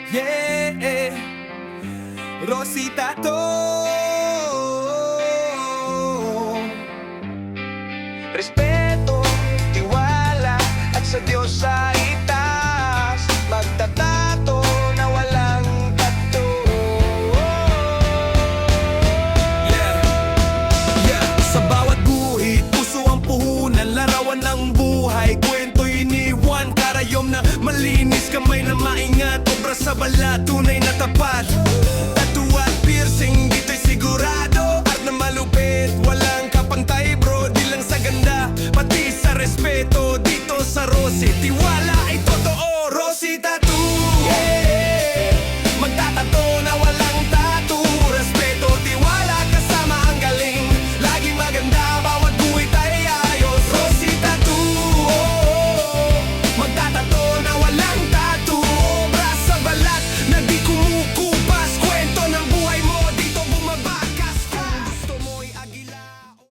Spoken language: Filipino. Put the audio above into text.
Yeah, Rosita to. Respeto, tiwala, at sa Diyos sa itaas, magtatato na walang tato. Yeah, sa bawat guhit, puso ang puhunan, larawan ng buhay, kwento'y iniwan, karayom na malinis, kamay na maingat, obra sa balat, tunay na tapat. Tattoo at piercing, dito'y sigurado, art na malupit, walang kapantay bro, di lang sa ganda, pati sa respeto, dito sa Rosy, tiwala.